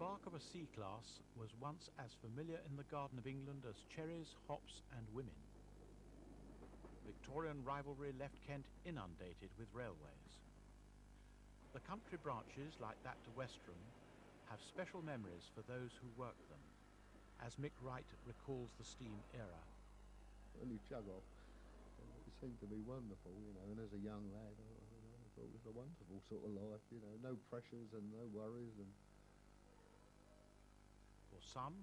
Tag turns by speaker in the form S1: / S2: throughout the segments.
S1: spark of a C-class was once as familiar in the Garden of England as cherries, hops and women. Victorian rivalry left Kent inundated with railways. The country branches, like that to Westerham, have special memories for those who worked them, as Mick Wright recalls the steam era.
S2: When you chug off, it seemed to be wonderful, and as a young lad, I thought it was a wonderful sort of life, no pressures and no worries. And
S1: for some,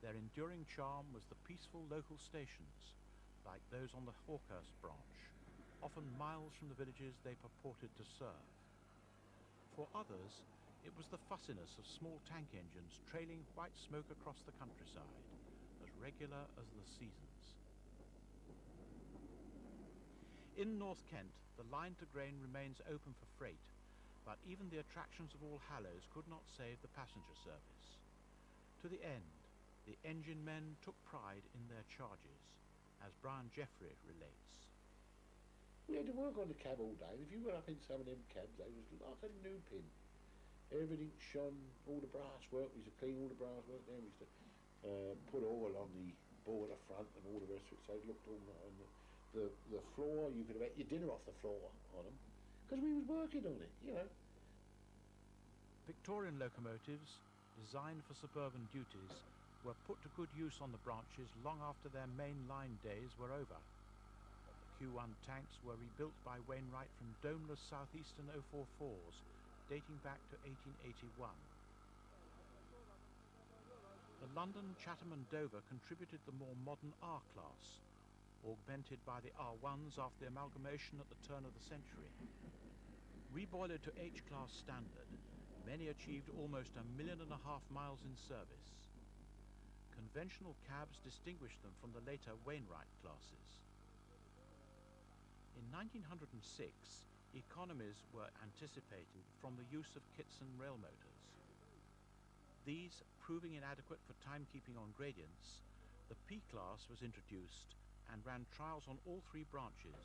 S1: their enduring charm was the peaceful local stations, like those on the Hawkhurst branch, often miles from the villages they purported to serve. For others, it was the fussiness of small tank engines trailing white smoke across the countryside, as regular as the seasons. In North Kent, the line to Grain remains open for freight, but even the attractions of All Hallows could not save the passenger service. To the end, the engine men took pride in their charges, as Brian Jeffrey relates.
S3: We had to work on the cab all day, and if you went up in some of them cabs, they was like a new pin. Everything shone, all the brass work, we used to clean all the brass work there, we used to put oil on the board up front and all the rest of it, so it looked all nice. And the floor, you could have ate your dinner off the floor on them, because we was working on it,
S1: Victorian locomotives, designed for suburban duties, were put to good use on the branches long after their main line days were over. The Q1 tanks were rebuilt by Wainwright from domeless southeastern 044s, dating back to 1881. The London, Chatham and Dover contributed the more modern R-class, augmented by the R1s after the amalgamation at the turn of the century. Reboilered to H-class standard, many achieved almost 1.5 million miles in service. Conventional cabs distinguished them from the later Wainwright classes. In 1906, economies were anticipated from the use of Kitson rail motors. These proving inadequate for timekeeping on gradients, the P-class was introduced and ran trials on all 3 branches.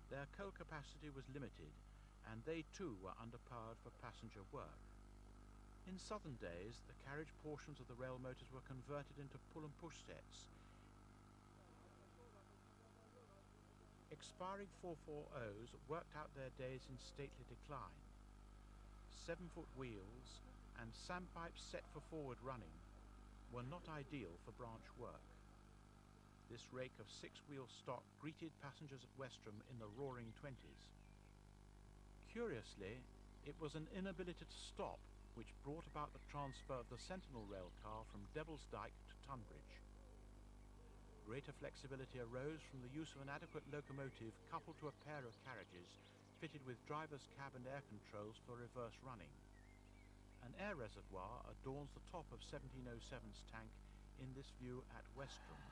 S1: Their coal capacity was limited, and they too were underpowered for passenger work. In southern days, the carriage portions of the rail motors were converted into pull and push sets. Expiring 440s worked out their days in stately decline. 7-foot wheels and sandpipes set for forward running were not ideal for branch work. This rake of 6-wheel stock greeted passengers at Westerham in the roaring 20s. Curiously, it was an inability to stop which brought about the transfer of the Sentinel rail car from Devil's Dyke to Tunbridge. Greater flexibility arose from the use of an adequate locomotive coupled to a pair of carriages fitted with driver's cab and air controls for reverse running. An air reservoir adorns the top of 1707's tank in this view at Westerham.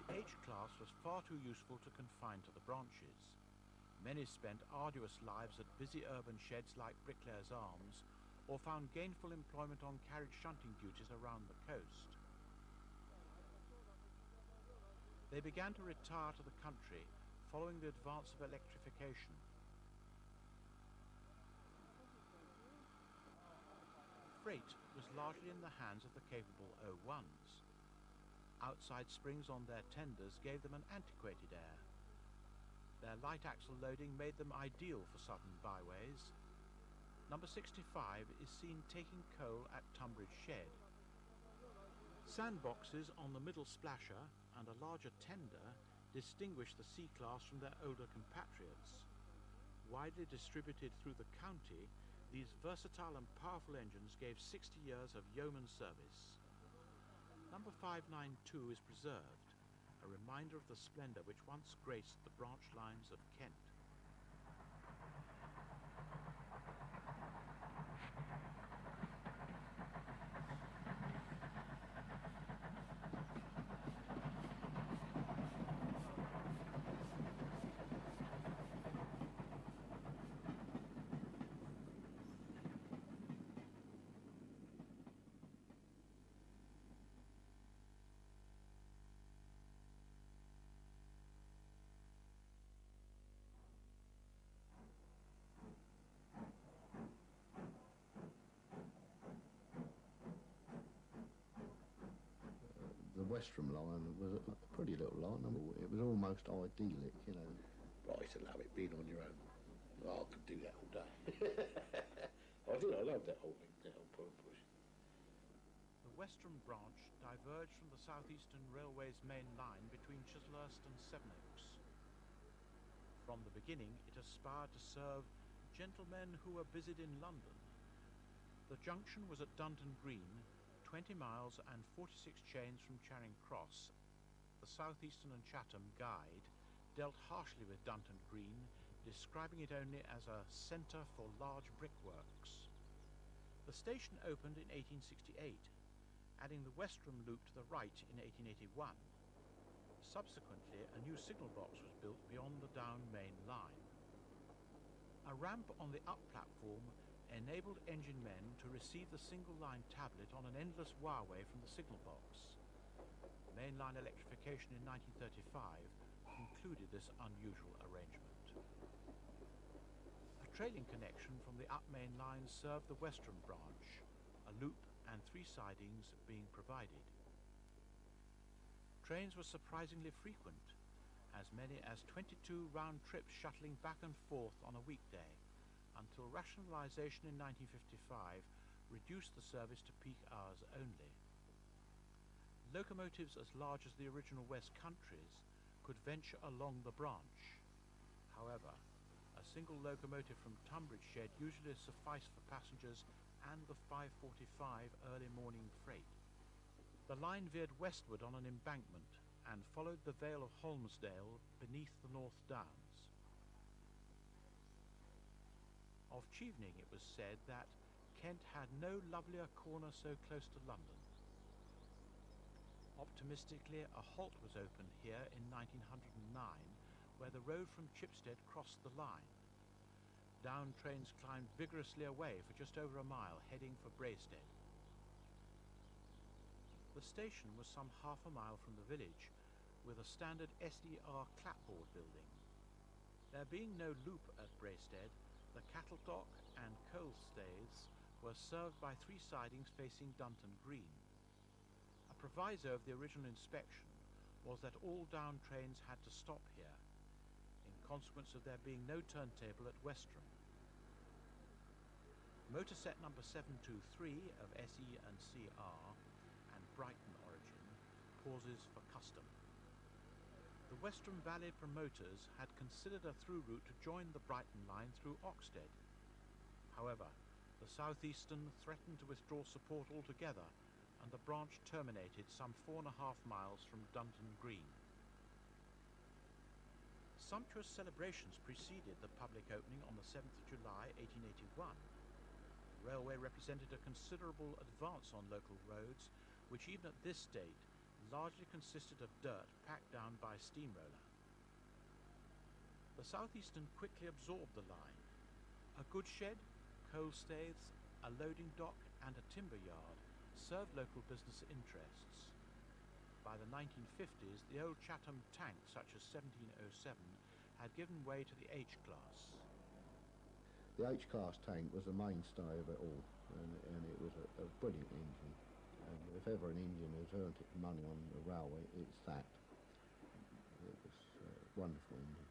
S1: The H-class was far too useful to confine to the branches. Many spent arduous lives at busy urban sheds like Bricklayers' Arms, or found gainful employment on carriage shunting duties around the coast. They began to retire to the country following the advance of electrification. Freight was largely in the hands of the capable O1s. Outside springs on their tenders gave them an antiquated air. Their light axle loading made them ideal for southern byways. Number 65 is seen taking coal at Tunbridge Shed. Sandboxes on the middle splasher and a larger tender distinguish the C-class from their older compatriots. Widely distributed through the county, these versatile and powerful engines gave 60 years of yeoman service. Number 592 is preserved, a reminder of the splendour which once graced the branch lines of Kent.
S2: Western line was a pretty little line. It was almost idyllic, you know.
S3: I used to love it, being on your own. Oh, I could do that all day. I loved that whole thing, that whole pull and push.
S1: The western branch diverged from the Southeastern Railway's main line between Chislehurst and Sevenoaks. From the beginning, it aspired to serve gentlemen who were busied in London. The junction was at Dunton Green, 20 miles and 46 chains from Charing Cross. The Southeastern and Chatham Guide dealt harshly with Dunton Green, describing it only as a centre for large brickworks. The station opened in 1868, adding the Western Loop to the right in 1881. Subsequently, a new signal box was built beyond the down main line. A ramp on the up platform enabled engine men to receive the single-line tablet on an endless wireway from the signal box. Mainline electrification in 1935 concluded this unusual arrangement. A trailing connection from the up main line served the western branch, a loop and 3 sidings being provided. Trains were surprisingly frequent, as many as 22 round trips shuttling back and forth on a weekday, until rationalisation in 1955 reduced the service to peak hours only. Locomotives as large as the original West Countries could venture along the branch. However, a single locomotive from Tunbridge Shed usually sufficed for passengers and the 5:45 early morning freight. The line veered westward on an embankment and followed the Vale of Holmesdale beneath the North Downs. Of Chevening it was said that Kent had no lovelier corner so close to London. Optimistically, a halt was opened here in 1909, where the road from Chipstead crossed the line. Down trains climbed vigorously away for just over a mile, heading for Braested. The station was some half a mile from the village, with a standard SDR clapboard building. There being no loop at Braested, the cattle dock and coal staiths were served by 3 sidings facing Dunton Green. A proviso of the original inspection was that all down trains had to stop here, in consequence of there being no turntable at Westerham. Motor set number 723 of SE and CR and Brighton origin pauses for custom. The Western Valley promoters had considered a through route to join the Brighton line through Oxted. However, the Southeastern threatened to withdraw support altogether, and the branch terminated some 4.5 miles from Dunton Green. Sumptuous celebrations preceded the public opening on the 7th of July 1881. The railway represented a considerable advance on local roads, which even at this date largely consisted of dirt packed down by steamroller. The Southeastern quickly absorbed the line. A goods shed, coal staiths, a loading dock and a timber yard served local business interests. By the 1950s, the old Chatham tank, such as 1707, had given way to the H-class.
S2: The H-class tank was the mainstay of it all, and it was a brilliant engine. And if ever an engine has earned its money on the railway, it's that. It was a wonderful engine.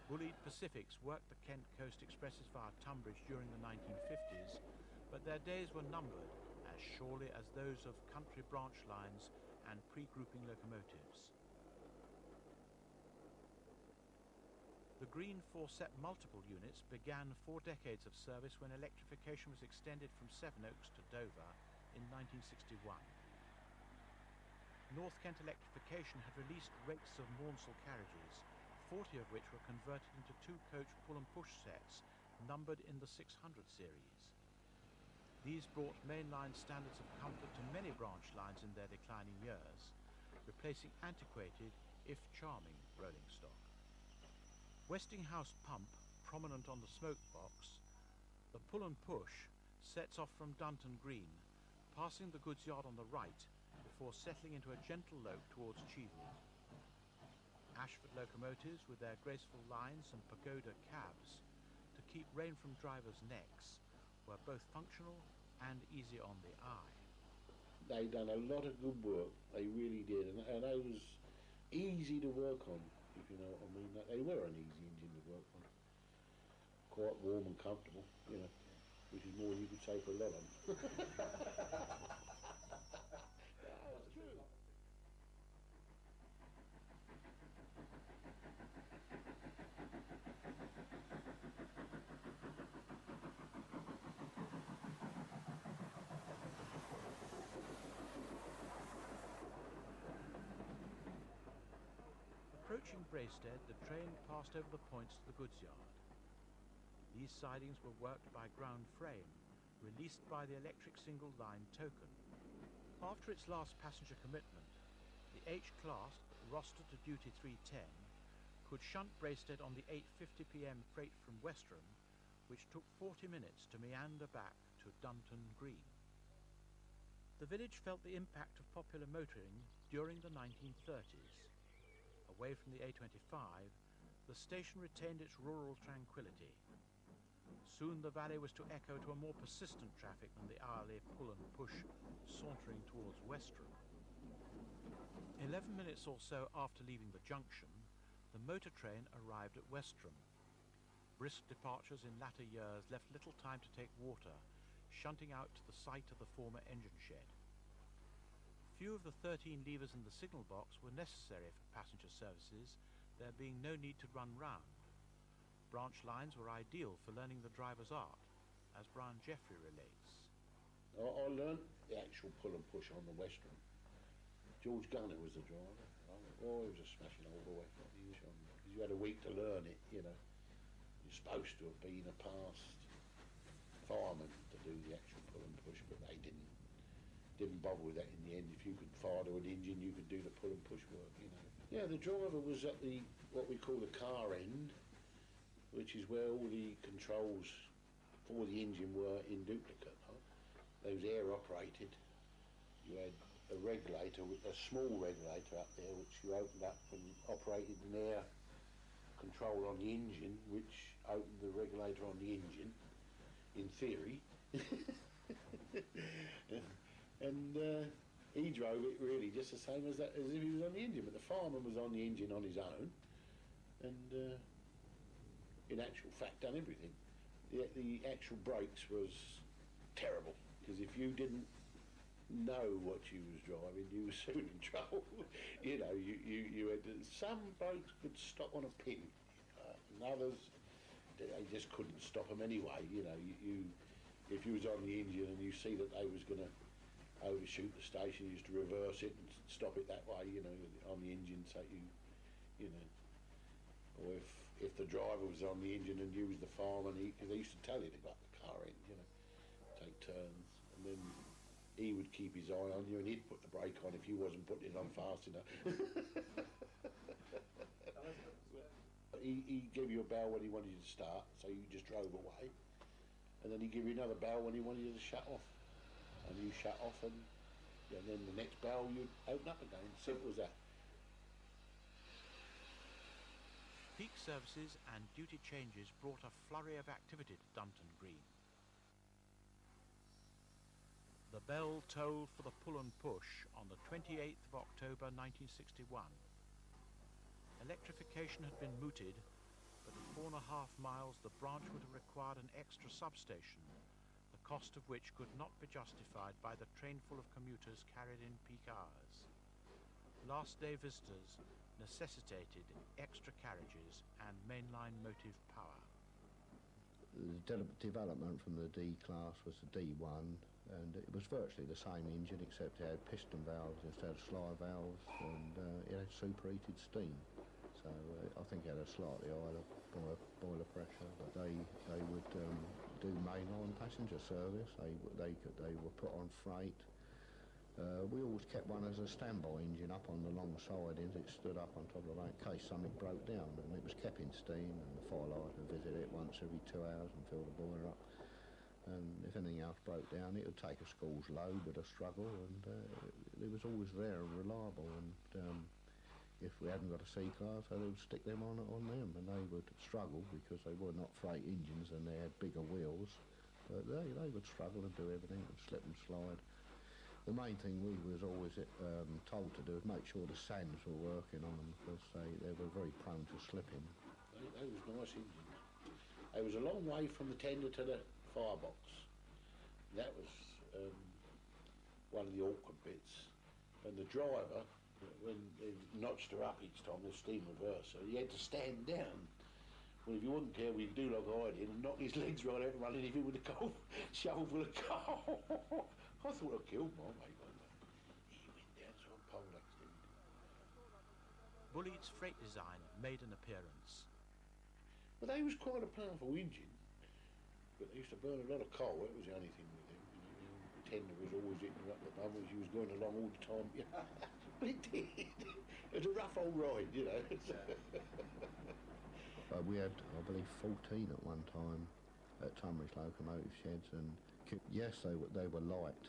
S1: Bullied Pacifics worked the Kent Coast Expresses via Tunbridge during the 1950s, but their days were numbered as surely as those of country branch lines and pre-grouping locomotives. The Green 4-set multiple units began 4 decades of service when electrification was extended from Sevenoaks to Dover in 1961. North Kent electrification had released rakes of Maunsell carriages, 40 of which were converted into 2-coach pull and push sets numbered in the 600 series. These brought mainline standards of comfort to many branch lines in their declining years, replacing antiquated, if charming, rolling stock. Westinghouse pump, prominent on the smoke box, the pull and push sets off from Dunton Green, passing the goods yard on the right before settling into a gentle lope towards Chevening. Ashford locomotives with their graceful lines and pagoda cabs to keep rain from drivers' necks were both functional and easy on the eye.
S3: they done a lot of good work. They really did, and they was easy to work on, if you know what I mean. They were an easy engine to work on. Quite warm and comfortable, you know, which is more than you could say for a lot of them. That's true.
S1: Approaching Braested, the train passed over the points to the goods yard. These sidings were worked by ground frame, released by the electric single line token. After its last passenger commitment, the H-class, rostered to duty 310, could shunt Braested on the 8:50 p.m. freight from Westerham, which took 40 minutes to meander back to Dunton Green. The village felt the impact of popular motoring during the 1930s. Away from the A25, the station retained its rural tranquility. Soon the valley was to echo to a more persistent traffic than the hourly pull and push sauntering towards Westerham. 11 minutes or so after leaving the junction, the motor train arrived at Westerham. Brisk departures in latter years left little time to take water, shunting out to the site of the former engine shed. Few of the 13 levers in the signal box were necessary for passenger services, there being no need to run round. Branch lines were ideal for learning the driver's art, as Brian Jeffrey relates.
S3: I learnt the actual pull and push on the Westerham. George Gunner was the driver. Oh, he was a smashing old boy. You had a week to learn it, you know. You're supposed to have been a past fireman to do the actual pull and push, but they didn't bother with that in the end. If you could fire to an engine, you could do the pull and push work, you know. Yeah, the driver was at the what we call the car end, which is where all the controls for the engine were in duplicate. Huh? They was air operated. You had a regulator, a small regulator up there, which you opened up and operated an air control on the engine, which opened the regulator on the engine, in theory. And he drove it really just the same as if he was on the engine, but the fireman was on the engine on his own, and in actual fact done everything. The actual brakes was terrible, because if you didn't know what you was driving, you were soon in trouble. You know, you had some brakes could stop on a pin, and others they just couldn't stop them anyway. You know, if you was on the engine and you see that they was going to overshoot the station, you used to reverse it and stop it that way. You know, on the engine, so you know, or if the driver was on the engine and you was the fireman, because they used to tell you to go up the car in, you know, take turns, and then he would keep his eye on you and he'd put the brake on if you wasn't putting it on fast enough. He gave you a bell when he wanted you to start, so you just drove away, and then he'd give you another bell when he wanted you to shut off, and you shut off, and then the next bell you'd open up again. Simple as that.
S1: Peak services and duty changes brought a flurry of activity to Dunton Green. The bell tolled for the pull and push on the 28th of October 1961. Electrification had been mooted, but at 4.5 miles the branch would have required an extra substation, the cost of which could not be justified by the trainful of commuters carried in peak hours. Last day visitors necessitated extra carriages and mainline motive power.
S2: The development from the D class was the D1, and it was virtually the same engine, except it had piston valves instead of slide valves, and it had superheated steam. So I think it had a slightly higher boiler pressure, but they would do mainline passenger service. They were put on freight. We always kept one as a standby engine up on the long sidings. It stood up on top of the bank in case something broke down, and it was kept in steam, and the firelight would visit it once every 2 hours and fill the boiler up. And if anything else broke down, it would take a school's load with a struggle, and it was always there and reliable. And if we hadn't got a C-class, they would stick them on them, and they would struggle because they were not freight engines and they had bigger wheels. But they would struggle and do everything and slip and slide. The main thing we was always told to do is make sure the sands were working on them, because they were very prone to slipping.
S3: They was nice engines. It was a long way from the tender to the firebox. That was one of the awkward bits. And the driver, when they notched her up each time, the steam reverser, he had to stand down. Well, if you wasn't careful, he'd do like I did and knock his legs right out and run in with a coal shovel full of coal. I thought I killed my mate one day. He went down so I poleaxed him.
S1: Bulleid's freight design made an appearance.
S3: Well, they was quite a powerful engine, but they used to burn a lot of coal. That was the only thing with them. The tender was always hitting her up the bum as she was going along all the time. But it did. It was a rough old ride, you know.
S2: We had, I believe, 14 at one time at Tunbridge locomotive sheds, and yes, they were light.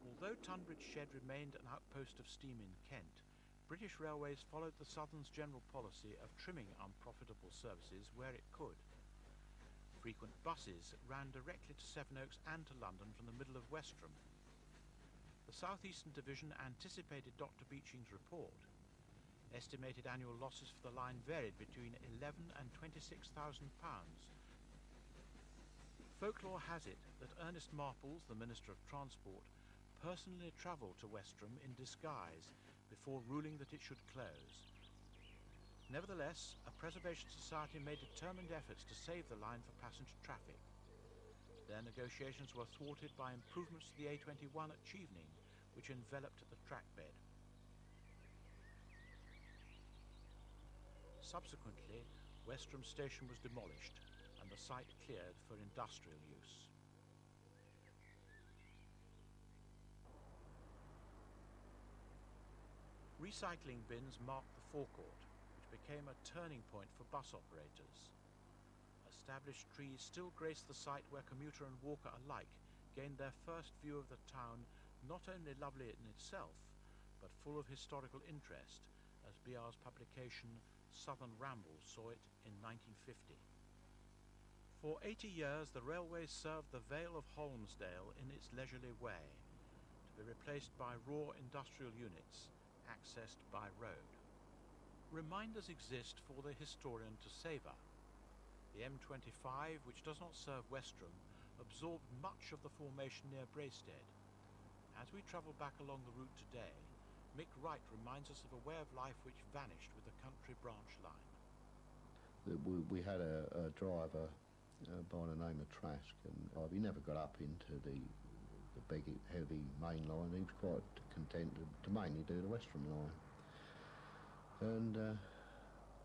S1: Although Tunbridge Shed remained an outpost of steam in Kent, British Railways followed the Southern's general policy of trimming unprofitable services where it could. Frequent buses ran directly to Sevenoaks and to London from the middle of Westerham. The South Eastern Division anticipated Dr. Beeching's report. Estimated annual losses for the line varied between £11,000 and £26,000. Folklore has it that Ernest Marples, the Minister of Transport, personally travelled to Westerham in disguise before ruling that it should close. Nevertheless, a Preservation Society made determined efforts to save the line for passenger traffic. Their negotiations were thwarted by improvements to the A21 at Chevening, which enveloped the track bed. Subsequently, Westerham Station was demolished and the site cleared for industrial use. Recycling bins marked the forecourt, which became a turning point for bus operators. Established trees still grace the site where commuter and walker alike gained their first view of the town, not only lovely in itself, but full of historical interest, as BR's publication Southern Rambles saw it in 1950. For 80 years, the railway served the Vale of Holmesdale in its leisurely way, to be replaced by raw industrial units, accessed by road. Reminders exist for the historian to savour. The M25, which does not serve Westerham, absorbed much of the formation near Braested. As we travel back along the route today, Mick Wright reminds us of a way of life which vanished with the country branch line.
S2: We had a driver by the name of Trask, and he never got up into the big, heavy main line. He was quite content to mainly do the Westerham line. And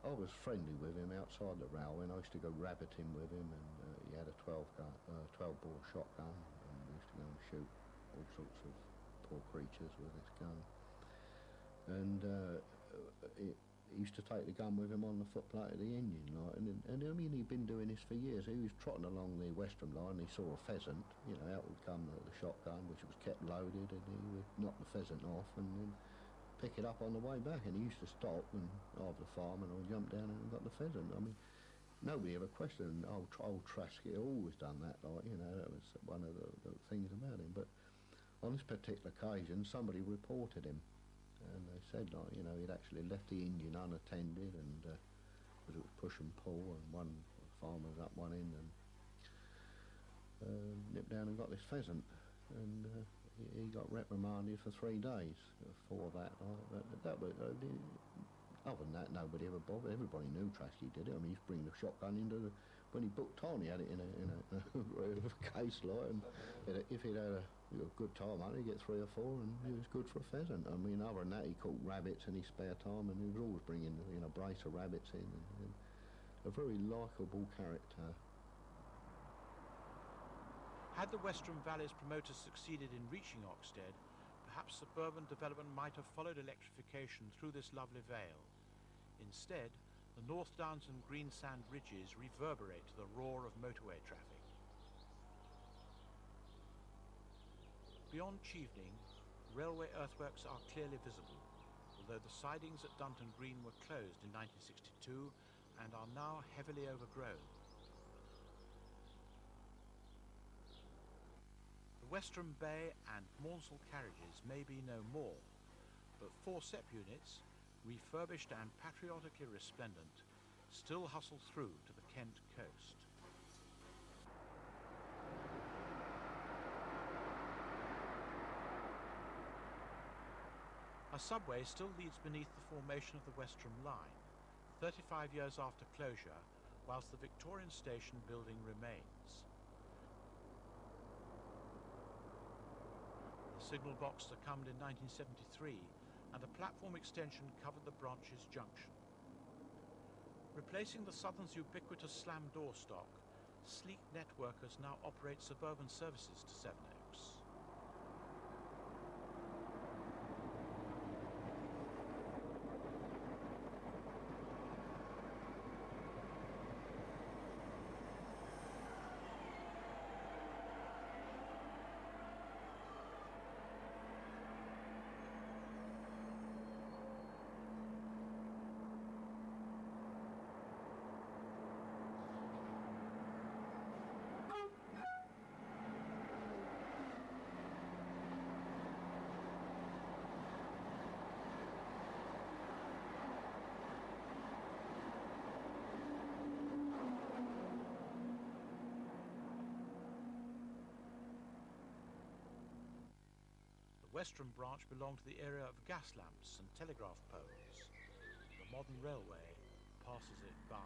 S2: I was friendly with him outside the railway, and I used to go rabbiting with him, and he had a 12-bore shotgun, and we used to go and shoot all sorts of poor creatures with this gun. And he used to take the gun with him on the footplate of the engine, like, and I mean, he'd been doing this for years. He was trotting along the Westerham line, and he saw a pheasant, you know, out would come the shotgun, which was kept loaded, and he would knock the pheasant off and then pick it up on the way back, and he used to stop and after the farm, and I'd jump down and got the pheasant. I mean, nobody ever questioned old Trask. He always done that, like, you know, that was one of the things about him. But on this particular occasion, somebody reported him, and they said, like, you know, he'd actually left the engine unattended, and it was push and pull, and one farmer was up one end and nipped down and got this pheasant, and he got reprimanded for 3 days for that. Other than that, nobody ever bothered. Everybody knew Trasky did it. I mean, he used to bring the shotgun into the... When he booked on, he had it in a case, like, and if he'd had a good time on it, he'd get 3 or 4, and it was good for a pheasant. I mean, other than that, he caught rabbits in his spare time, and he was always bringing, you know, a brace of rabbits in, and a very likeable character.
S1: Had the Westerham Valley's promoters succeeded in reaching Oxted, perhaps suburban development might have followed electrification through this lovely vale. Instead, the North Downs and Greensand ridges reverberate to the roar of motorway traffic. Beyond Chevening, railway earthworks are clearly visible, although the sidings at Dunton Green were closed in 1962 and are now heavily overgrown. The The Western Bay and Maunsell carriages may be no more, but 4 SEP units, refurbished and patriotically resplendent, still hustle through to the Kent coast. A subway still leads beneath the formation of the Western Line, 35 years after closure, whilst the Victorian station building remains. The signal box succumbed in 1973, and a platform extension covered the branch's junction. Replacing the Southern's ubiquitous slam door stock, sleek networkers now operate suburban services to Sevenoaks. The Western branch belonged to the era of gas lamps and telegraph poles. The modern railway passes it by.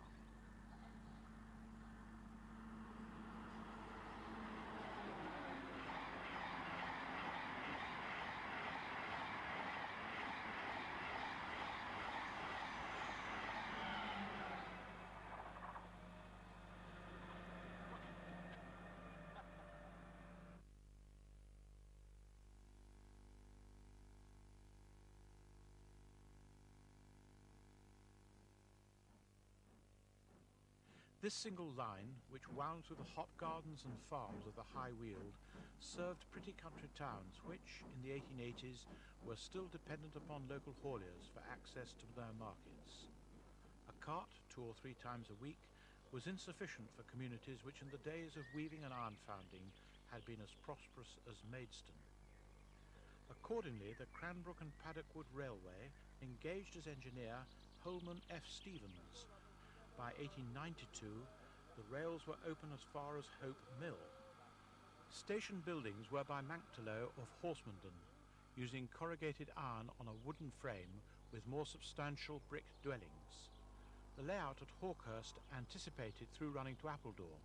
S1: This single line, which wound through the hop gardens and farms of the High Weald, served pretty country towns which, in the 1880s, were still dependent upon local hauliers for access to their markets. A cart, 2 or 3 times a week, was insufficient for communities which in the days of weaving and iron founding had been as prosperous as Maidstone. Accordingly, the Cranbrook and Paddockwood Railway engaged as engineer Holman F. Stevens. By 1892, the rails were open as far as Hope Mill. Station buildings were by Manctelo of Horsemondon, using corrugated iron on a wooden frame with more substantial brick dwellings. The layout at Hawkhurst anticipated through running to Appledore,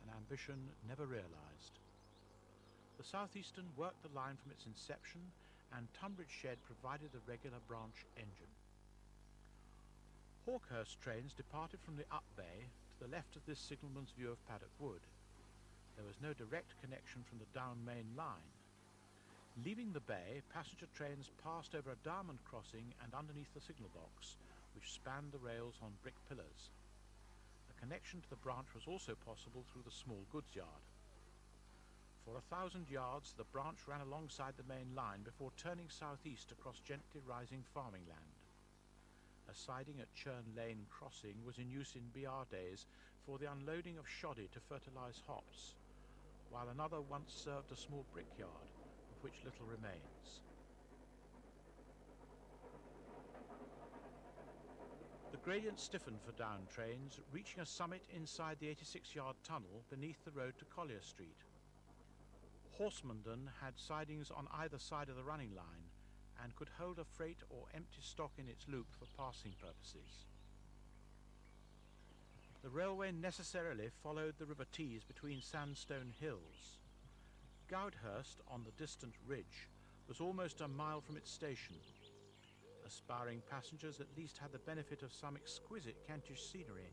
S1: an ambition never realised. The South Eastern worked the line from its inception, and Tunbridge Shed provided the regular branch engine. Hawkhurst trains departed from the Up Bay to the left of this signalman's view of Paddock Wood. There was no direct connection from the Down Main Line. Leaving the bay, passenger trains passed over a diamond crossing and underneath the signal box, which spanned the rails on brick pillars. A connection to the branch was also possible through the small goods yard. For 1,000 yards, the branch ran alongside the main line before turning southeast across gently rising farming land. A siding at Churn Lane Crossing was in use in BR days for the unloading of shoddy to fertilise hops, while another once served a small brickyard, of which little remains. The gradient stiffened for down trains, reaching a summit inside the 86-yard tunnel beneath the road to Collier Street. Horsemondon had sidings on either side of the running line, and could hold a freight or empty stock in its loop for passing purposes. The railway necessarily followed the River Tees between sandstone hills. Goudhurst, on the distant ridge, was almost a mile from its station. Aspiring passengers at least had the benefit of some exquisite Kentish scenery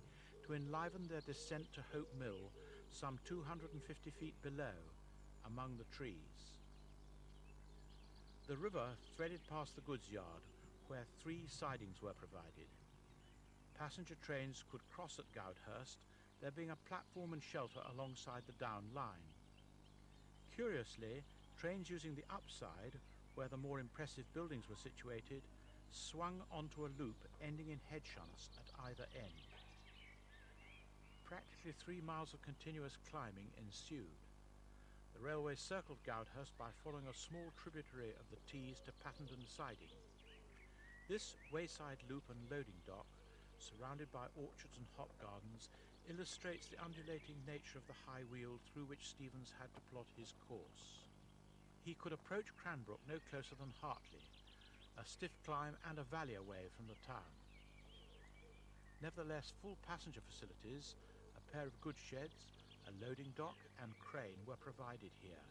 S1: to enliven their descent to Hope Mill, some 250 feet below, among the trees. The river threaded past the goods yard, where 3 sidings were provided. Passenger trains could cross at Goudhurst, there being a platform and shelter alongside the down line. Curiously, trains using the upside, where the more impressive buildings were situated, swung onto a loop ending in head shunts at either end. Practically 3 miles of continuous climbing ensued. The railway circled Goudhurst by following a small tributary of the Tees to Pattendon siding. This wayside loop and loading dock, surrounded by orchards and hop gardens, illustrates the undulating nature of the high weald through which Stevens had to plot his course. He could approach Cranbrook no closer than Hartley, a stiff climb and a valley away from the town. Nevertheless, full passenger facilities, a pair of goods sheds, a loading dock and crane were provided here,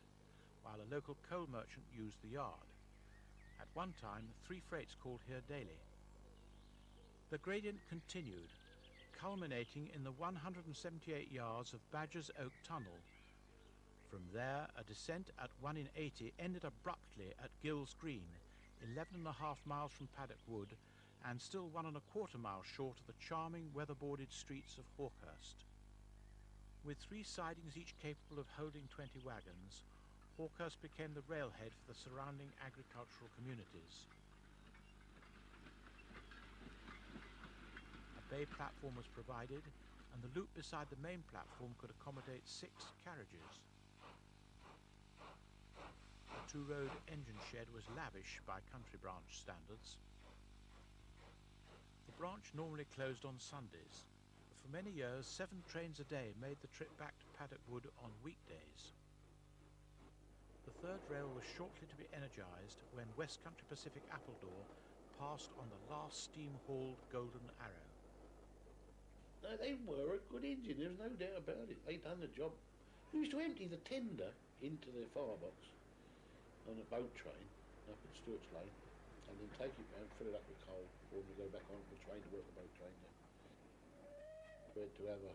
S1: while a local coal merchant used the yard. At one time, 3 freights called here daily. The gradient continued, culminating in the 178 yards of Badger's Oak Tunnel. From there, a descent at 1 in 80 ended abruptly at Gill's Green, 11.5 miles from Paddock Wood, and still 1.25 miles short of the charming weatherboarded streets of Hawkhurst. With 3 sidings each capable of holding 20 wagons, Hawkhurst became the railhead for the surrounding agricultural communities. A bay platform was provided, and the loop beside the main platform could accommodate 6 carriages. The 2-road engine shed was lavish by country branch standards. The branch normally closed on Sundays. For many years, 7 trains a day made the trip back to Paddock Wood on weekdays. The 3rd rail was shortly to be energised when West Country Pacific Appledore passed on the last steam-hauled Golden Arrow.
S3: No, they were a good engine, there's no doubt about it. They done the job. We used to empty the tender into the firebox on a boat train up at Stewart's Lane, and then take it round, fill it up with coal, for them to go back on the train to work the boat train down. We had to have a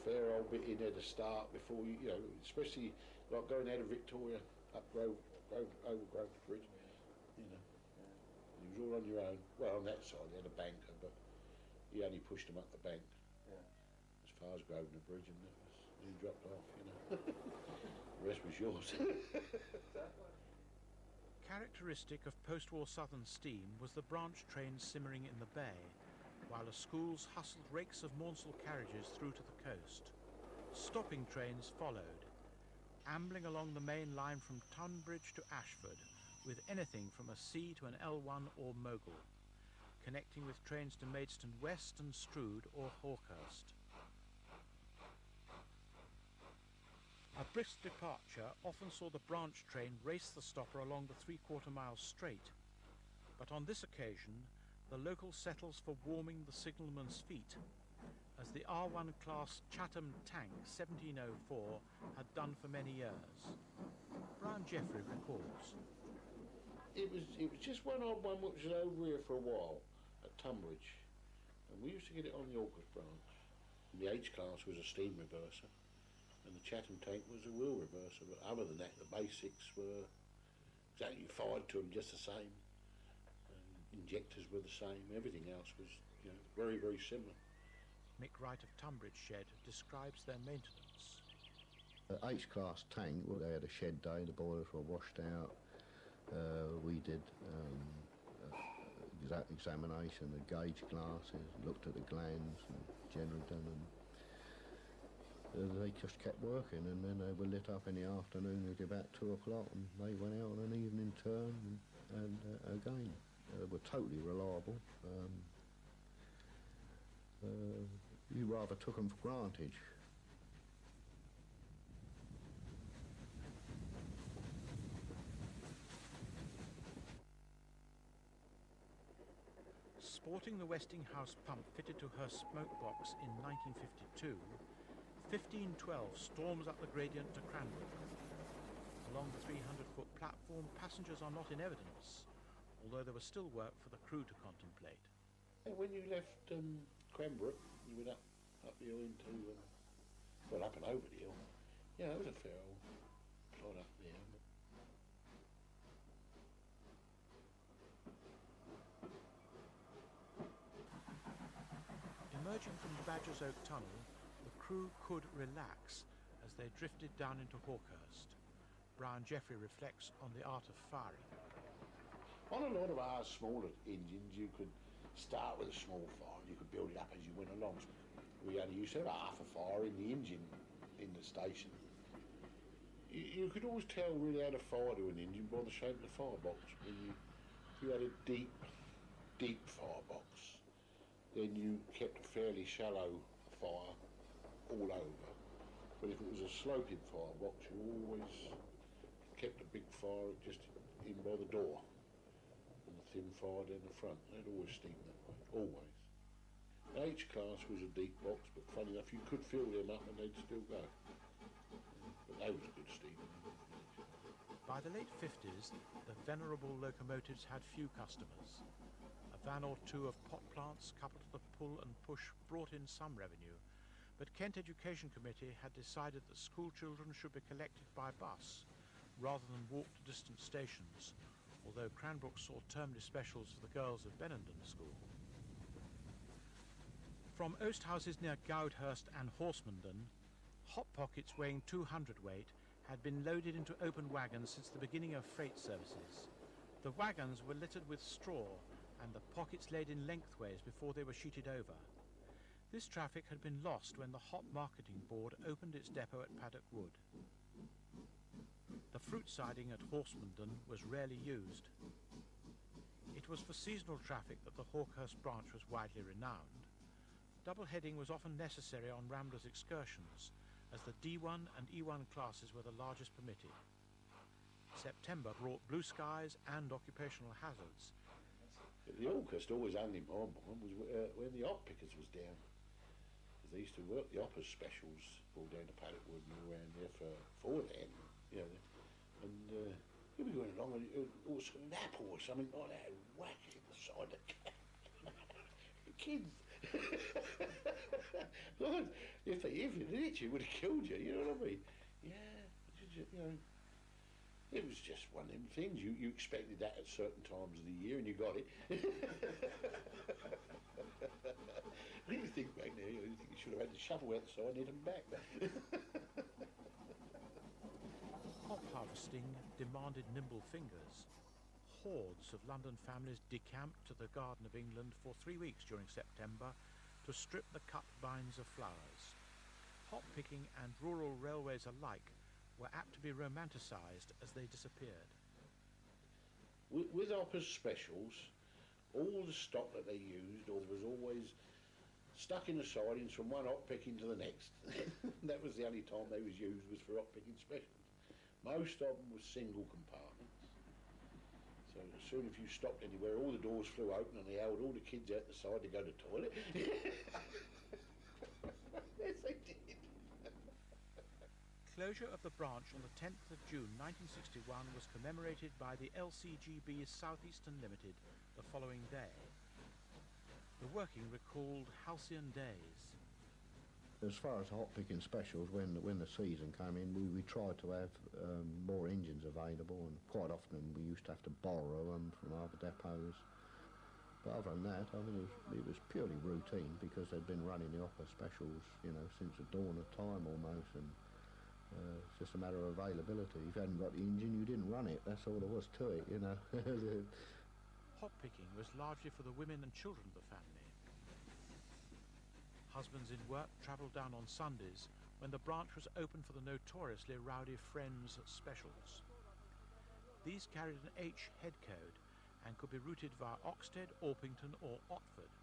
S3: fair old bit in there to start before you know, especially like going out of Victoria up over Grove Bridge, you know. You was all on your own. Well, on that side they had a banker, but he only pushed them up the bank as far as Grosvenor Bridge, and that was, he dropped off, you know. The rest was yours.
S1: Characteristic of post-war southern steam was the branch trains simmering in the bay, while the schools hustled rakes of Maunsell carriages through to the coast. Stopping trains followed, ambling along the main line from Tunbridge to Ashford, with anything from a C to an L1 or Mogul, connecting with trains to Maidstone West and Strood or Hawkhurst. A brisk departure often saw the branch train race the stopper along the 3/4 mile straight, but on this occasion the local settles for warming the signalman's feet, as the R1 class Chatham tank 1704 had done for many years. Brian Jeffrey recalls.
S3: It was just one odd one which was over here for a while at Tunbridge, and we used to get it on the Hawkhurst branch. And the H class was a steam reverser, and the Chatham tank was a wheel reverser, but other than that the basics were exactly fired to them just the same. Injectors were the same, everything else was, you know, very, very similar.
S1: Mick Wright of Tunbridge Shed describes their maintenance.
S2: The H-class tank, well, they had a shed day, the boilers were washed out. We did examination of gauge glasses, looked at the glands and generally done them. They just kept working, and then they were lit up in the afternoon at about 2 o'clock, and they went out on an evening turn, and again. They were totally reliable. You rather took them for granted.
S1: Sporting the Westinghouse pump fitted to her smoke box in 1952, 1512 storms up the gradient to Cranbrook. Along the 300-foot platform, passengers are not in evidence, although there was still work for the crew to contemplate.
S3: When you left Cranbrook, you went up the hill into, up and over the hill. Yeah, it was a fair old plot up there.
S1: Emerging from Badger's Oak Tunnel, the crew could relax as they drifted down into Hawkhurst. Brian Jeffrey reflects on the art of firing.
S3: On a lot of our smaller engines, you could start with a small fire and you could build it up as you went along. We only used to have half a fire in the engine in the station. you could always tell really how to fire to an engine by the shape of the firebox. If you had a deep firebox, then you kept a fairly shallow fire all over. But if it was a sloping firebox, you always kept a big fire just in by the door, and the thin fire down the front. They'd always steam that way, always. The H-class was a deep box, but funny enough, you could fill them up and they'd still go. But they was a good steamer.
S1: By the late 50s, the venerable locomotives had few customers. A van or two of pot plants coupled to the pull and push brought in some revenue, but Kent Education Committee had decided that school children should be collected by bus rather than walk to distant stations, although Cranbrook saw termly specials for the girls of Benenden School. From Oasthouses near Goudhurst and Horsemenden, hot pockets weighing 200 weight had been loaded into open wagons since the beginning of freight services. The wagons were littered with straw and the pockets laid in lengthways before they were sheeted over. This traffic had been lost when the Hop Marketing Board opened its depot at Paddock Wood. The fruit siding at Horsemenden was rarely used. It was for seasonal traffic that the Hawkhurst branch was widely renowned. Double heading was often necessary on ramblers' excursions, as the D1 and E1 classes were the largest permitted. September brought blue skies and occupational hazards.
S3: The Hawkhurst always hung in my mind was when the hop pickers was down. Because they used to work the hoppers specials all down to Paddock Wood and all around there for then, you know. And you'd be going along and or an apple or something like that, whack it the side of the cab. The kids. Lord, if it hit you, it would have killed you, you know what I mean? Yeah, you know, it was just one of them things. You expected that at certain times of the year and you got it. When you think back there, you think you should have had the shovel out the side and hit them back.
S1: Hop harvesting demanded nimble fingers. Hordes of London families decamped to the Garden of England for 3 weeks during September to strip the cut bines of flowers. Hop picking and rural railways alike were apt to be romanticised as they disappeared.
S3: With hoppers specials, all the stock that they used was always stuck in the sidings from one hop picking to the next. That was the only time they was used was for hop picking specials. Most of them was single compartments. So as soon as you stopped anywhere, all the doors flew open and they held all the kids out the side to go to the toilet. Yes, they did.
S1: Closure of the branch on the 10th of June 1961 was commemorated by the LCGB's Southeastern Limited the following day. The working recalled halcyon days.
S2: As far as hop picking specials, when the season came in, we tried to have more engines available, and quite often we used to have to borrow them from other depots. But other than that, I mean, it was purely routine because they'd been running the hopper specials, you know, since the dawn of time almost, and it's just a matter of availability. If you hadn't got the engine, you didn't run it. That's all there was to it, you know.
S1: Hop picking was largely for the women and children of the family. Husbands in work travelled down on Sundays when the branch was open for the notoriously rowdy Friends specials. These carried an H head code and could be routed via Oxted, Orpington or Otford.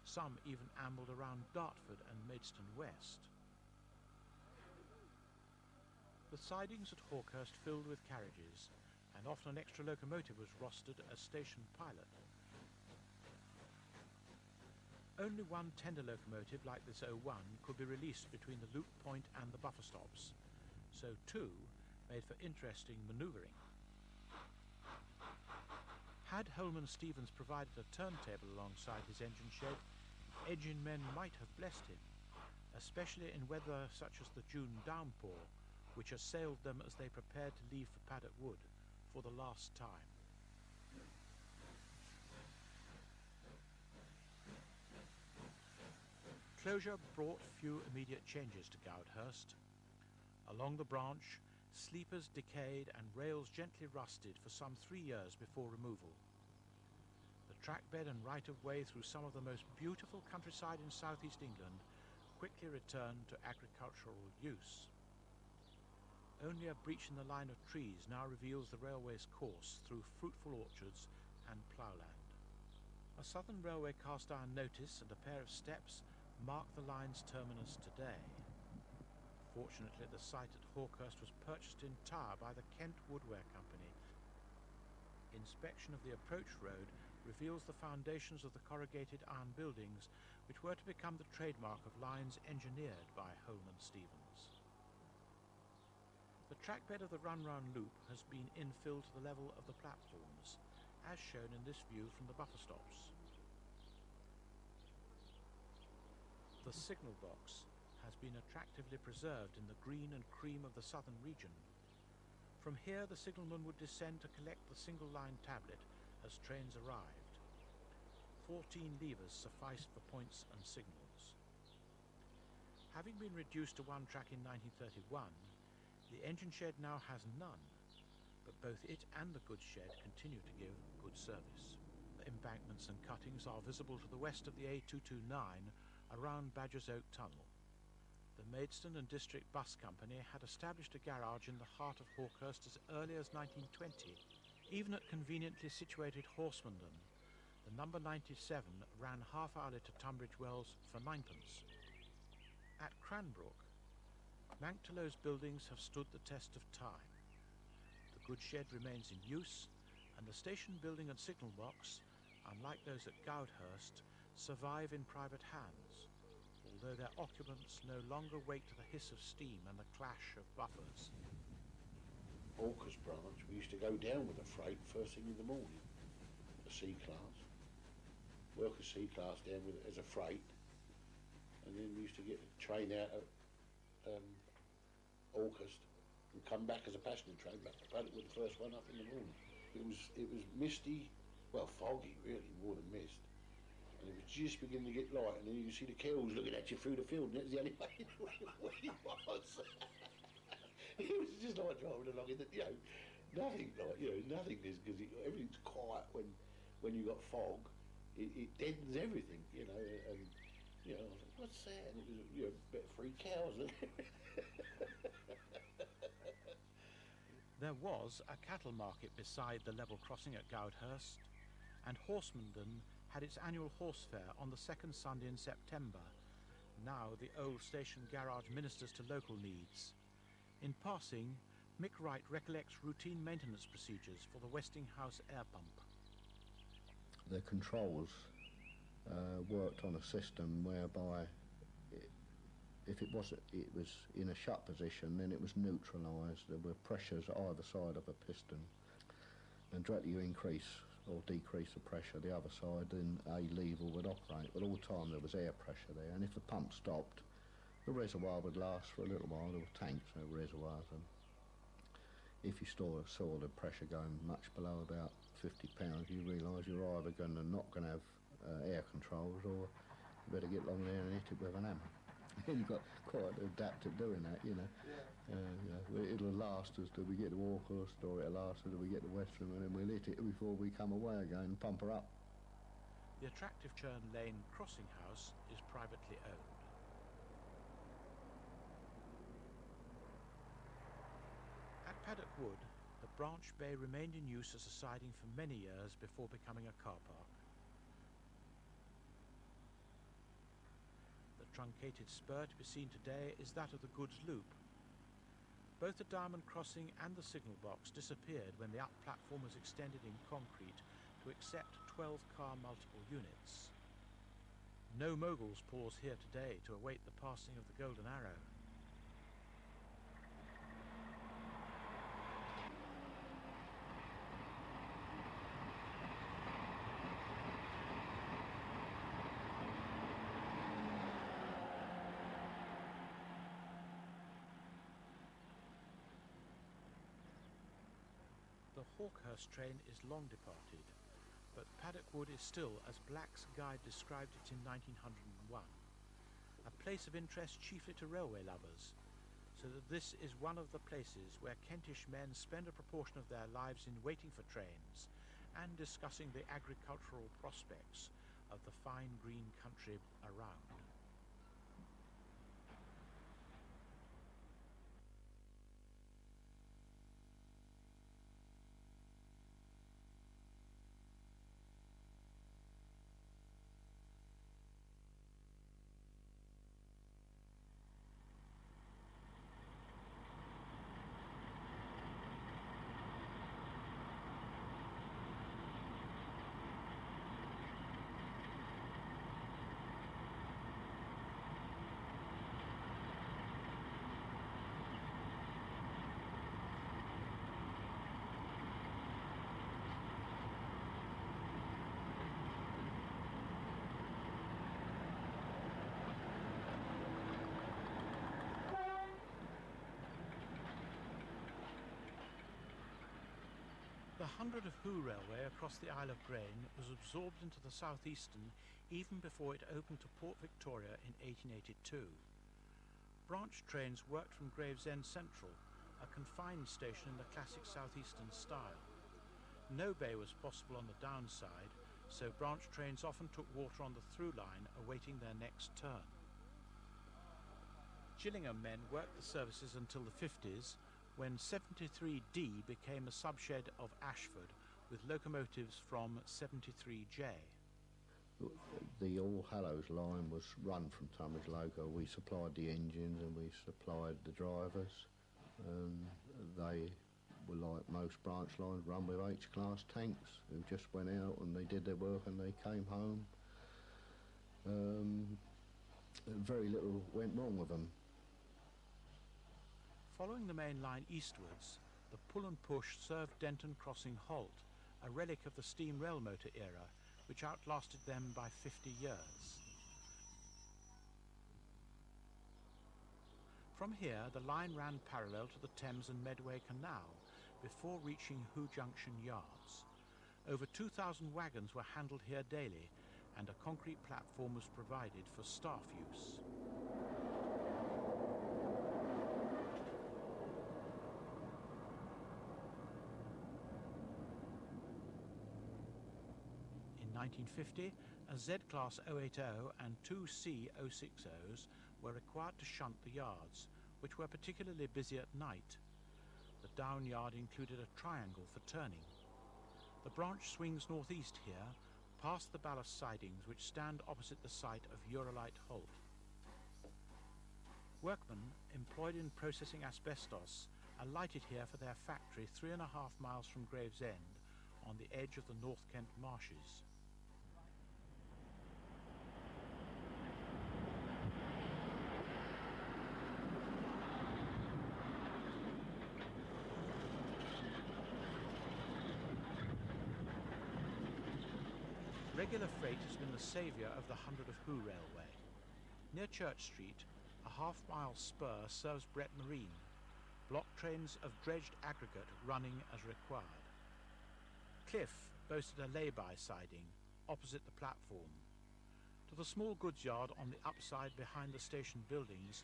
S1: Some even ambled around Dartford and Maidstone West. The sidings at Hawkhurst filled with carriages, and often an extra locomotive was rostered as station pilot. Only one tender locomotive like this 01 could be released between the loop point and the buffer stops, so two made for interesting manoeuvring. Had Holman Stevens provided a turntable alongside his engine shed, engine men might have blessed him, especially in weather such as the June downpour, which assailed them as they prepared to leave for Paddock Wood for the last time. Closure brought few immediate changes to Goudhurst. Along the branch, sleepers decayed and rails gently rusted for some 3 years before removal. The trackbed and right-of-way through some of the most beautiful countryside in southeast England quickly returned to agricultural use. Only a breach in the line of trees now reveals the railway's course through fruitful orchards and ploughland. A Southern Railway cast iron notice and a pair of steps mark the line's terminus today. Fortunately, the site at Hawkhurst was purchased entire by the Kent Woodware Company. Inspection of the approach road reveals the foundations of the corrugated iron buildings which were to become the trademark of lines engineered by Holman Stevens. The trackbed of the run-round loop has been infilled to the level of the platforms, as shown in this view from the buffer stops. The signal box has been attractively preserved in the green and cream of the southern region. From here the signalman would descend to collect the single-line tablet as trains arrived. 14 levers sufficed for points and signals. Having been reduced to one track in 1931, the engine shed now has none, but both it and the goods shed continue to give good service. The embankments and cuttings are visible to the west of the A229 around Badger's Oak Tunnel. The Maidstone and District Bus Company had established a garage in the heart of Hawkhurst as early as 1920. Even at conveniently situated Horsemonden, the number 97 ran half-hourly to Tunbridge Wells for 9pence. At Cranbrook, Manktillow's buildings have stood the test of time. The goods shed remains in use, and the station building and signal box, unlike those at Goudhurst, survive in private hands, although their occupants no longer wake to the hiss of steam and the clash of buffers.
S3: Hawker's branch, we used to go down with the freight first thing in the morning, a C-class, work a C-class down with it as a freight, and then we used to get the train out at Hawker's and come back as a passenger train back to Paddock with the first one up in the morning. It was misty, well, foggy really, more than mist. And it was just beginning to get light, and then you could see the cows looking at you through the field, and that's the only way it was. It was just like driving along in the, nothing like, nothingness, because everything's quiet when you got fog. It deadens everything, and, I was like, what's that? And it was, a bit of free cows.
S1: There was a cattle market beside the level crossing at Goudhurst, and Horsemonden had its annual horse fair on the second Sunday in September. Now the old station garage ministers to local needs. In passing, Mick Wright recollects routine maintenance procedures for the Westinghouse air pump.
S2: The controls worked on a system whereby if it was in a shut position, then it was neutralised. There were pressures either side of a piston, and directly you increase or decrease the pressure the other side, then a lever would operate. But all the time there was air pressure there, and if the pump stopped, the reservoir would last for a little while. There were tanks, no reservoirs, and if you saw the pressure going much below about 50 pounds, you realise you're either not going to have air controls, or you better get along there and hit it with an hammer. You've got quite adept at doing that, it'll last us till we get to Walkhurst, or it'll last us till we get to Western, and then we'll hit it before we come away again and pump her up.
S1: The attractive Churn Lane crossing house is privately owned. At Paddock Wood, the branch bay remained in use as a siding for many years before becoming a car park. The truncated spur to be seen today is that of the goods loop. Both the diamond crossing and the signal box disappeared when the up platform was extended in concrete to accept 12-car multiple units. No moguls pause here today to await the passing of the Golden Arrow. The Hawkhurst train is long departed, but Paddock Wood is still as Black's guide described it in 1901, a place of interest chiefly to railway lovers, so that this is one of the places where Kentish men spend a proportion of their lives in waiting for trains and discussing the agricultural prospects of the fine green country around. The 100 of Hoo Railway across the Isle of Grain was absorbed into the southeastern even before it opened to Port Victoria in 1882. Branch trains worked from Gravesend Central, a confined station in the classic southeastern style. No bay was possible on the downside, so branch trains often took water on the through line awaiting their next turn. Gillingham men worked the services until the 50s, when 73D became a subshed of Ashford with locomotives from 73J.
S2: The All Hallows line was run from Tunbridge Local. We supplied the engines and we supplied the drivers. They were like most branch lines, run with H-class tanks who just went out and they did their work and they came home. Very little went wrong with them.
S1: Following the main line eastwards, the pull and push served Denton Crossing Halt, a relic of the steam rail motor era, which outlasted them by 50 years. From here, the line ran parallel to the Thames and Medway Canal before reaching Hoo Junction yards. Over 2,000 wagons were handled here daily, and a concrete platform was provided for staff use. In 1950, a Z-Class 080 and two C060s were required to shunt the yards, which were particularly busy at night. The down yard included a triangle for turning. The branch swings northeast here, past the ballast sidings which stand opposite the site of Eurolite Holt. Workmen employed in processing asbestos alighted here for their factory 3.5 miles from Gravesend, on the edge of the North Kent marshes. Regular freight has been the saviour of the 100 of Hoo Railway. Near Church Street, a half-mile spur serves Brett Marine, block trains of dredged aggregate running as required. Cliff boasted a lay-by siding opposite the platform. To the small goods yard on the upside behind the station buildings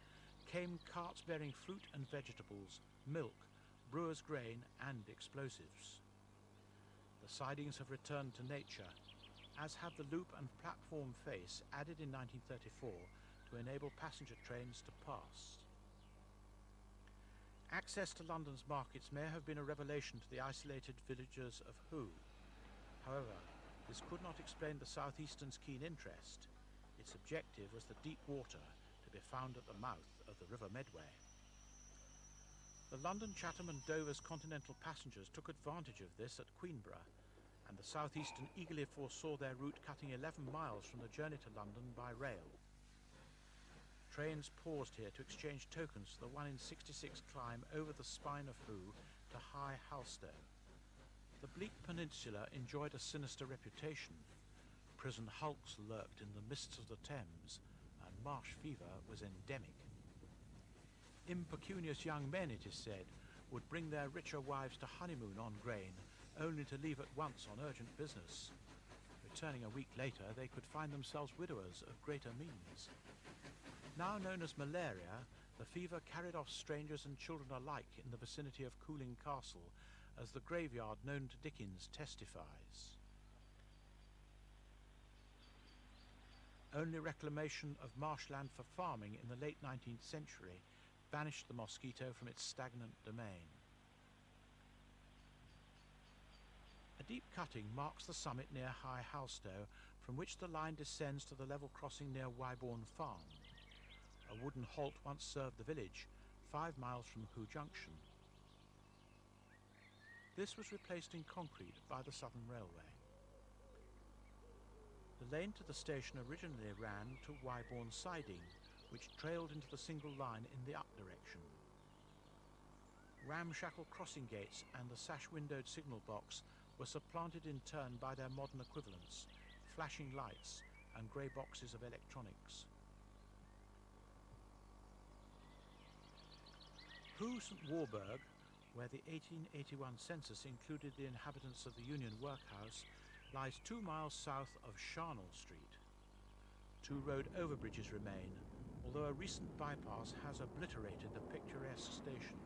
S1: came carts bearing fruit and vegetables, milk, brewer's grain and explosives. The sidings have returned to nature, as have the loop and platform face added in 1934 to enable passenger trains to pass. Access to London's markets may have been a revelation to the isolated villagers of Hoo. However, this could not explain the southeastern's keen interest. Its objective was the deep water to be found at the mouth of the River Medway. The London, Chatham and Dover's continental passengers took advantage of this at Queenborough, and the southeastern eagerly foresaw their route cutting 11 miles from the journey to London by rail. Trains paused here to exchange tokens for the 1 in 66 climb over the spine of Hoo to High Halstow. The bleak peninsula enjoyed a sinister reputation. Prison hulks lurked in the mists of the Thames, and marsh fever was endemic. Impecunious young men, it is said, would bring their richer wives to honeymoon on Grain, only to leave at once on urgent business. Returning a week later, they could find themselves widowers of greater means. Now known as malaria, the fever carried off strangers and children alike in the vicinity of Cooling Castle, as the graveyard known to Dickens testifies. Only reclamation of marshland for farming in the late 19th century banished the mosquito from its stagnant domain. A deep cutting marks the summit near High Halstow, from which the line descends to the level crossing near Wybourne Farm. A wooden halt once served the village, 5 miles from Hoo Junction. This was replaced in concrete by the Southern Railway. The lane to the station originally ran to Wybourne Siding, which trailed into the single line in the up direction. Ramshackle crossing gates and the sash-windowed signal box were supplanted in turn by their modern equivalents, flashing lights and grey boxes of electronics. Hoo St Warburg where the 1881 census included the inhabitants of the Union Workhouse, lies 2 miles south of Charnel Street. 2 road overbridges remain, although a recent bypass has obliterated the picturesque station.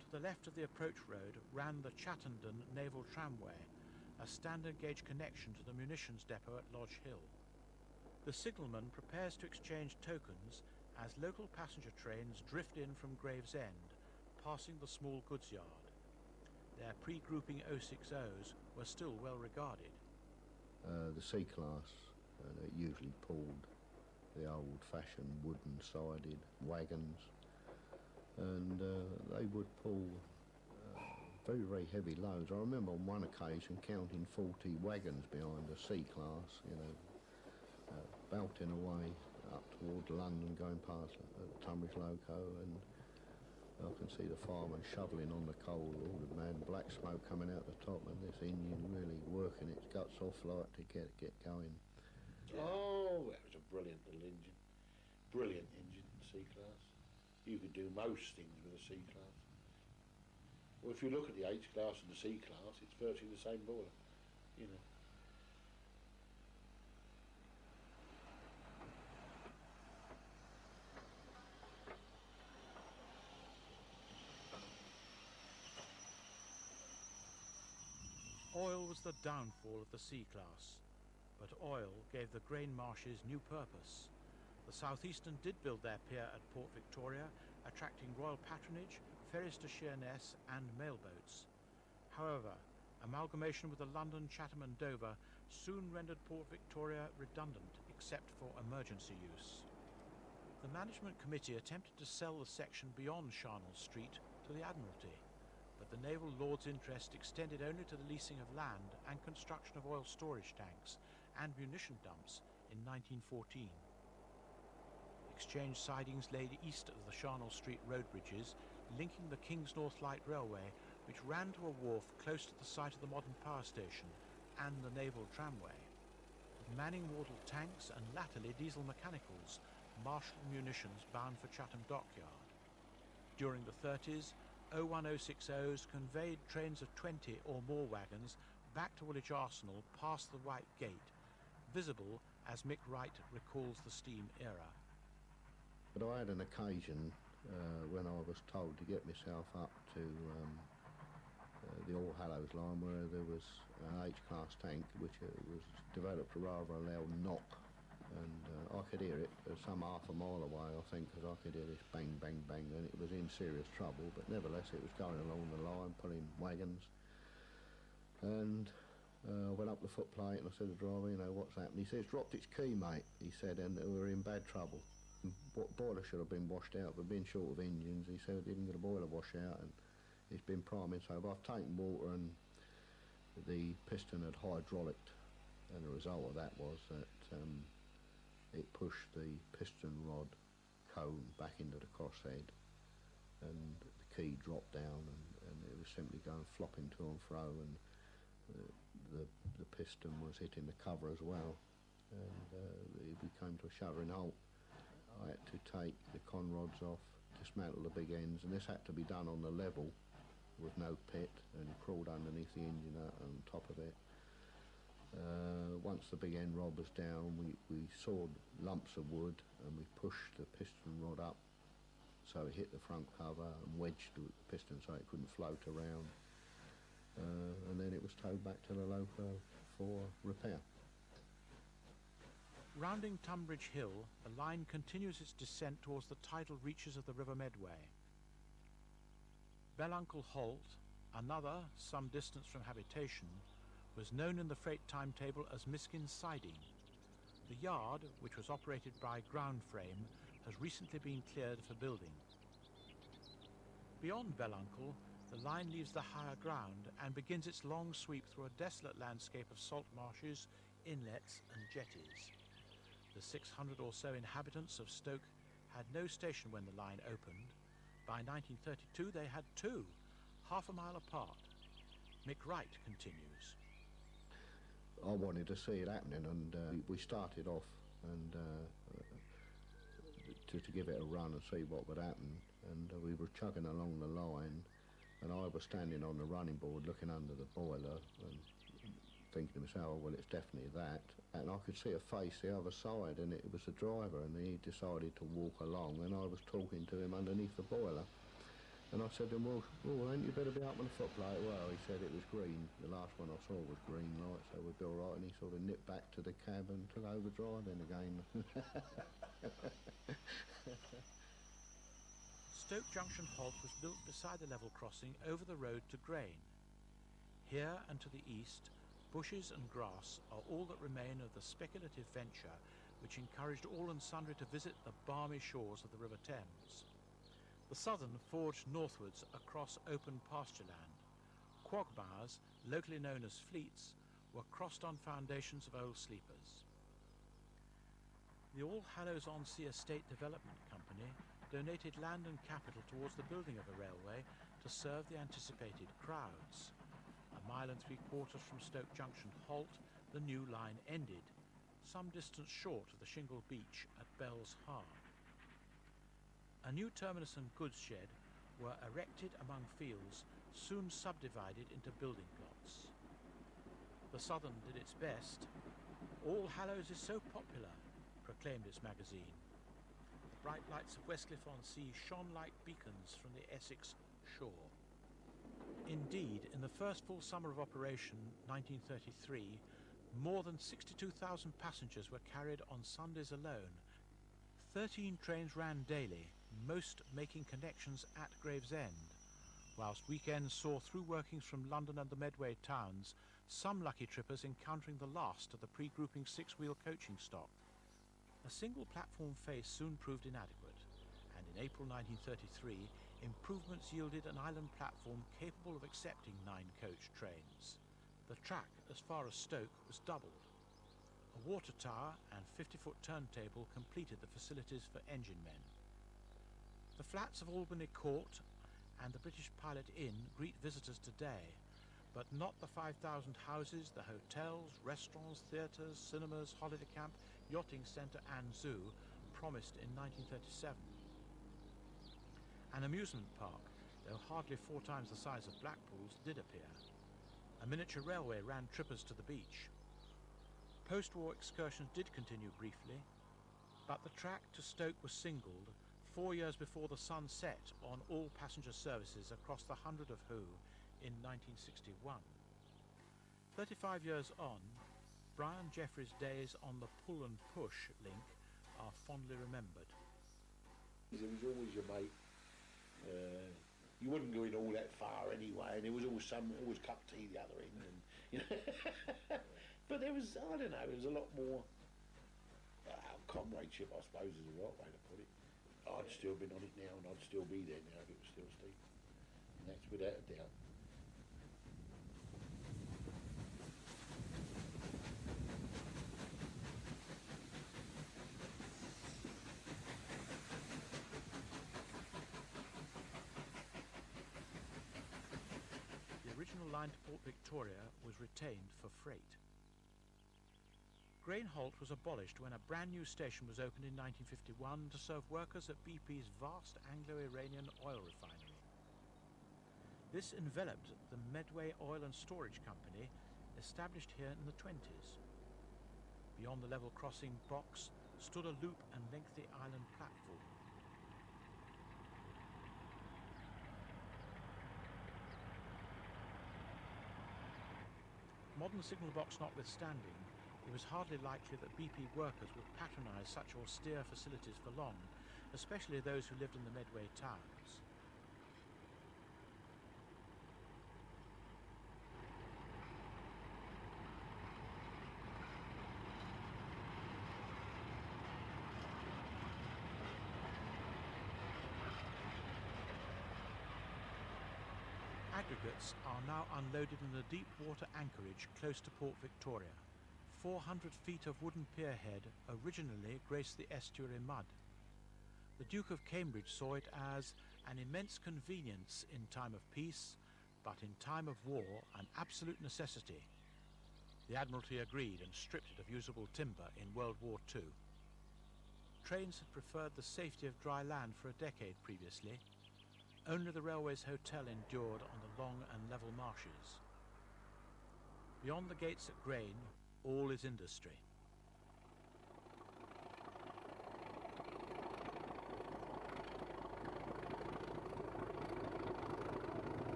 S1: To the left of the approach road ran the Chattenden Naval Tramway, a standard gauge connection to the munitions depot at Lodge Hill. The signalman prepares to exchange tokens as local passenger trains drift in from Gravesend, passing the small goods yard. Their pre-grouping 060s were still well regarded.
S2: The C-class usually pulled the old-fashioned wooden-sided wagons, and they would pull very, very heavy loads. I remember on one occasion counting 40 wagons behind a C-class, belting away up towards London, going past Tunbridge Loco, and I can see the fireman shoveling on the coal, all the man, black smoke coming out the top, and this engine really working its guts off like to get going.
S3: Oh, that was a brilliant little engine. Brilliant engine, C-class. You could do most things with a C-class. Well, if you look at the H-class and the C-class, it's virtually the same boiler,
S1: Oil was the downfall of the C-class, but oil gave the grain marshes new purpose. The South Eastern did build their pier at Port Victoria, attracting royal patronage, ferries to Sheerness and mailboats. However, amalgamation with the London, Chatham and Dover soon rendered Port Victoria redundant except for emergency use. The management committee attempted to sell the section beyond Charnel Street to the Admiralty, but the naval lord's interest extended only to the leasing of land and construction of oil storage tanks and munition dumps in 1914. Exchange sidings laid east of the Charnel Street road bridges, linking the King's North Light Railway, which ran to a wharf close to the site of the modern power station and the naval tramway. Manning-Wardle tanks and latterly diesel mechanicals marshaled munitions bound for Chatham Dockyard. During the 30s, 01060s conveyed trains of 20 or more wagons back to Woolwich Arsenal past the White Gate, visible as Mick Wright recalls the steam era.
S2: But I had an occasion when I was told to get myself up to the All Hallows line, where there was an H-class tank which was developed a rather loud knock, and I could hear it some half a mile away, I think, because I could hear this bang, bang, bang, and it was in serious trouble, but nevertheless it was going along the line, pulling wagons. And I went up the footplate and I said to the driver, what's happened? He says, dropped its key, mate, he said, and we're in bad trouble. What boiler should have been washed out, but being short of engines, he said, didn't get a boiler wash out, and it's been priming. So I've taken water and the piston had hydraulicked, and the result of that was that it pushed the piston rod cone back into the crosshead, and the key dropped down, and it was simply going flopping to and fro, and the piston was hitting the cover as well, and we came to a shuddering halt. I had to take the conrods off, dismantle the big ends, and this had to be done on the level with no pit, and crawled underneath the engine on top of it. Once the big end rod was down, we sawed lumps of wood and we pushed the piston rod up so it hit the front cover and wedged the piston so it couldn't float around. And then it was towed back to the loco for repair.
S1: Rounding Tunbridge Hill, the line continues its descent towards the tidal reaches of the River Medway. Belluncle Halt, another some distance from habitation, was known in the freight timetable as Miskin's Siding. The yard, which was operated by Ground Frame, has recently been cleared for building. Beyond Belluncle, the line leaves the higher ground and begins its long sweep through a desolate landscape of salt marshes, inlets and jetties. The 600 or so inhabitants of Stoke had no station when the line opened. By 1932 they had 2, half a mile apart. Mick Wright continues.
S2: I wanted to see it happening, and we started off and to give it a run and see what would happen, and we were chugging along the line, and I was standing on the running board looking under the boiler and thinking to myself, well, it's definitely that. And I could see a face the other side, and it was the driver, and he decided to walk along, and I was talking to him underneath the boiler. And I said to him, well, then you better be up on the footplate. Well, he said it was green. The last one I saw was green light, so we'd be all right. And he sort of nipped back to the cab and took over driving again.
S1: Stoke Junction Halt was built beside the level crossing over the road to Grain. Here and to the east, bushes and grass are all that remain of the speculative venture which encouraged all and sundry to visit the balmy shores of the River Thames. The southern forged northwards across open pasture land. Quagmires, locally known as fleets, were crossed on foundations of old sleepers. The All Hallows on Sea Estate Development Company donated land and capital towards the building of the railway to serve the anticipated crowds. A mile and 3/4 from Stoke Junction Halt, the new line ended, some distance short of the shingle beach at Bell's Hard. A new terminus and goods shed were erected among fields, soon subdivided into building plots. The Southern did its best. All Hallows is so popular, proclaimed its magazine. The bright lights of Westcliff-on-Sea shone like beacons from the Essex shore. Indeed, in the first full summer of operation, 1933, more than 62,000 passengers were carried on Sundays alone. 13 trains ran daily, most making connections at Gravesend, whilst weekends saw through workings from London and the Medway towns, some lucky trippers encountering the last of the pre-grouping six-wheel coaching stock. A single platform face soon proved inadequate, and in April 1933, improvements yielded an island platform capable of accepting 9-coach trains. The track, as far as Stoke, was doubled. A water tower and 50-foot turntable completed the facilities for engine men. The flats of Albany Court and the British Pilot Inn greet visitors today, but not the 5,000 houses, the hotels, restaurants, theatres, cinemas, holiday camp, yachting centre and zoo promised in 1937. An amusement park, though hardly 4 times the size of Blackpool's, did appear. A miniature railway ran trippers to the beach. Post-war excursions did continue briefly, but the track to Stoke was singled 4 years before the sun set on all passenger services across the 100 of Who in 1961. 35 years on, Brian Jeffrey's days on the pull and push link are fondly remembered.
S3: It was always your mate. You wouldn't go in all that far anyway, and there was always cup of tea the other end, and you know. But there was, I don't know, there was a lot more comradeship, I suppose, is the right way to put it. I'd still been on it now, and I'd still be there now if it was still steep. And that's without a doubt.
S1: The original line to Port Victoria was retained for freight. Grain Halt was abolished when a brand new station was opened in 1951 to serve workers at BP's vast Anglo-Iranian oil refinery. This enveloped the Medway Oil and Storage Company, established here in the 20s. Beyond the level crossing box stood a loop and lengthy island platform. Modern signal box notwithstanding, it was hardly likely that BP workers would patronise such austere facilities for long, especially those who lived in the Medway towns. Aggregates are now unloaded in a deep water anchorage close to Port Victoria. 400 feet of wooden pierhead originally graced the estuary mud. The Duke of Cambridge saw it as an immense convenience in time of peace, but in time of war an absolute necessity. The Admiralty agreed and stripped it of usable timber in World War II. Trains had preferred the safety of dry land for a decade previously. Only the railway's hotel endured on the long and level marshes. Beyond the gates at Grain, all is industry.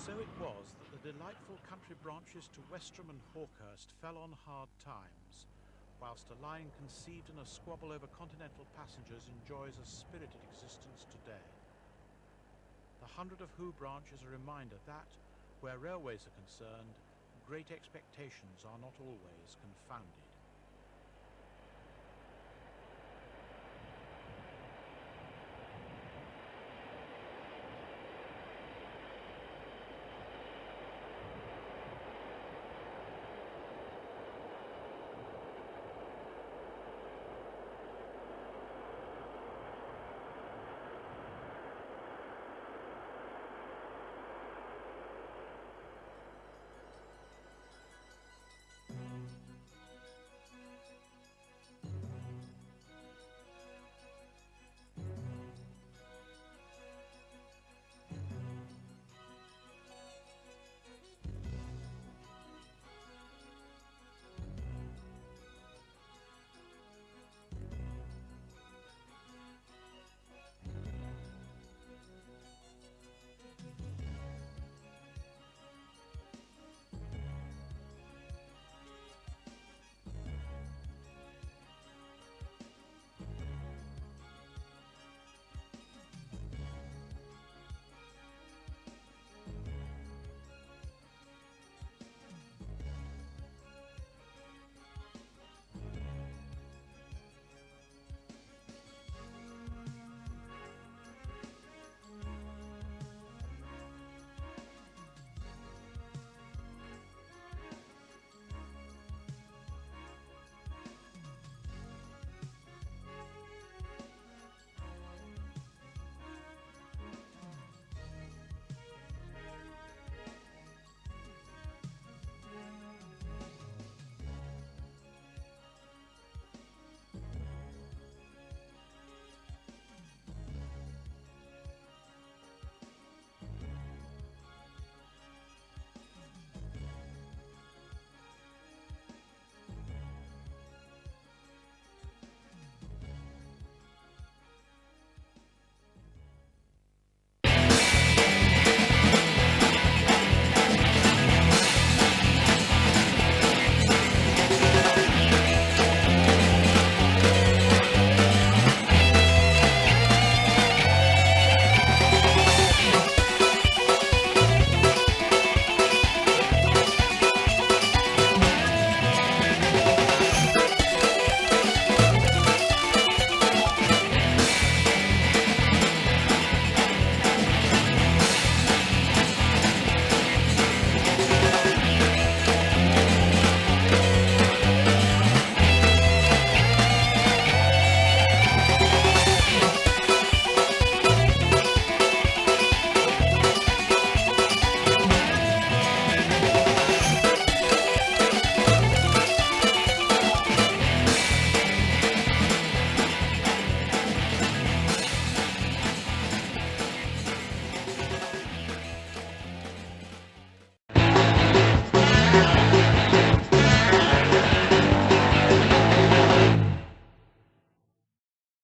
S1: So it was that the delightful country branches to Westerham and Hawkhurst fell on hard times, whilst a line conceived in a squabble over continental passengers enjoys a spirited existence today. The 100 of Who branch is a reminder that, where railways are concerned, great expectations are not always confounded.